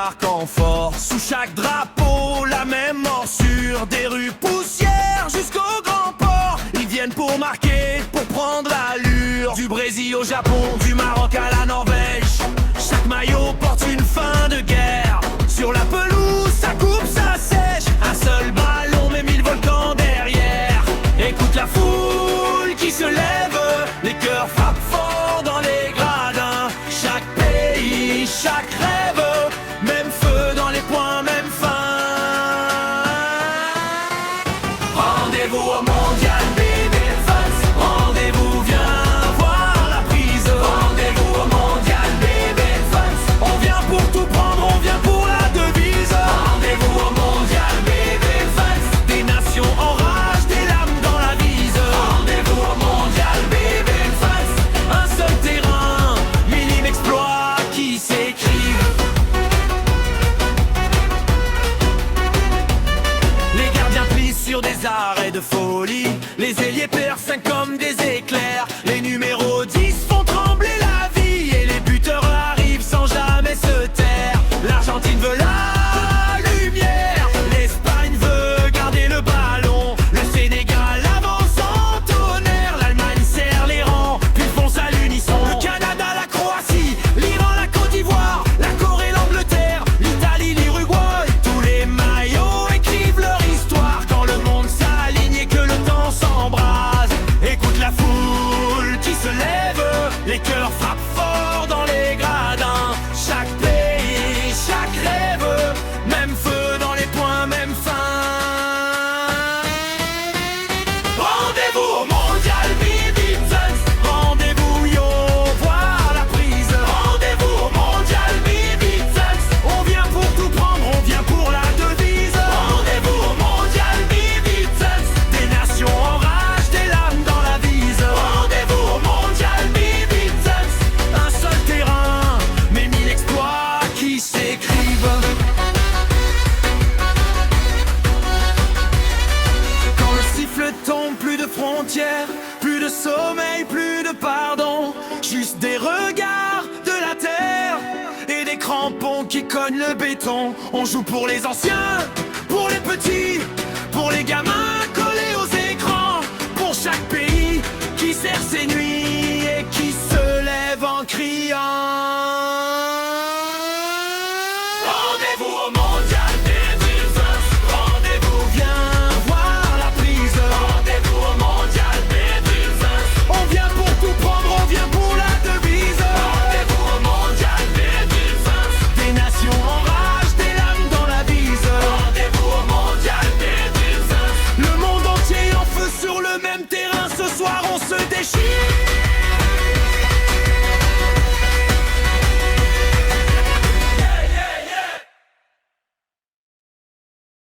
débarquent en force. Sous chaque drapeau, la même morsure. Des rues poussières jusqu'au grand port. Ils viennent pour marquer, pour prendre l'allure. Du Brésil au Japon, du Maroc à la Norvège. Chaque maillot porte une fin de guerre. Sur la pelouse, ça coupe, ça sèche. Un seul ballon, mais 1000 volcans derrière. Écoute la foule qui se lève. Les cœurs frappent fort dans les gradins. Chaque pays, chaque rêve. Même feu dans les poings, même fin. Rendez-vous au mondial, bébé Fans. Rendez-vous, viens voir la prise. Rendez-vous au mondial, bébé Fans. On vient pour tout prendre, on vient pour la devise. Rendez-vous au mondial, bébé Fans. Des nations en rage, des lames dans la vise. Rendez-vous au mondial, bébé Fans. Un seul terrain, minime exploit qui s'écrivent. Les gardiens plissent sur des arrêts de folie. Les ailiers percent comme des éclairs. Les numéros 10 font trembler la vie. Et les buteurs arrivent sans jamais se taire. L'Argentine veut la lumière. L'Espagne veut garder le ballon. Le Sénégal avance en tonnerre. L'Allemagne serre les rangs, puis fonce à l'unisson. Le Canada, la Croatie, l'Iran, la Côte d'Ivoire, la Corée, l'Angleterre, l'Italie, l'Uruguay. Tous les maillots écrivent leur histoire. Quand le monde s'aligne et que le temps s'embrase. Écoute la foule qui se lève. Les cœurs frappent fort dans les gradins. Chaque pays, chaque rêve. Même feu dans les poings, même fin. Rendez-vous au mondial, Bibi Fans. Rendez-vous, yo, voir la prise. Rendez-vous au mondial, Bibi Fans. On vient pour tout prendre, on vient pour la devise. Rendez-vous au mondial, Bibi Fans. Des nations en rage, des lames dans la vise. Rendez-vous au mondial, Bibi Fans. Un seul terrain, mais 1000 exploits qui s'écrivent. Quand le siffle tombe, plus de frontières, plus de sommeil, plus de pardon. Juste des regards de la terre et des crampons qui cognent le béton. On joue pour les anciens,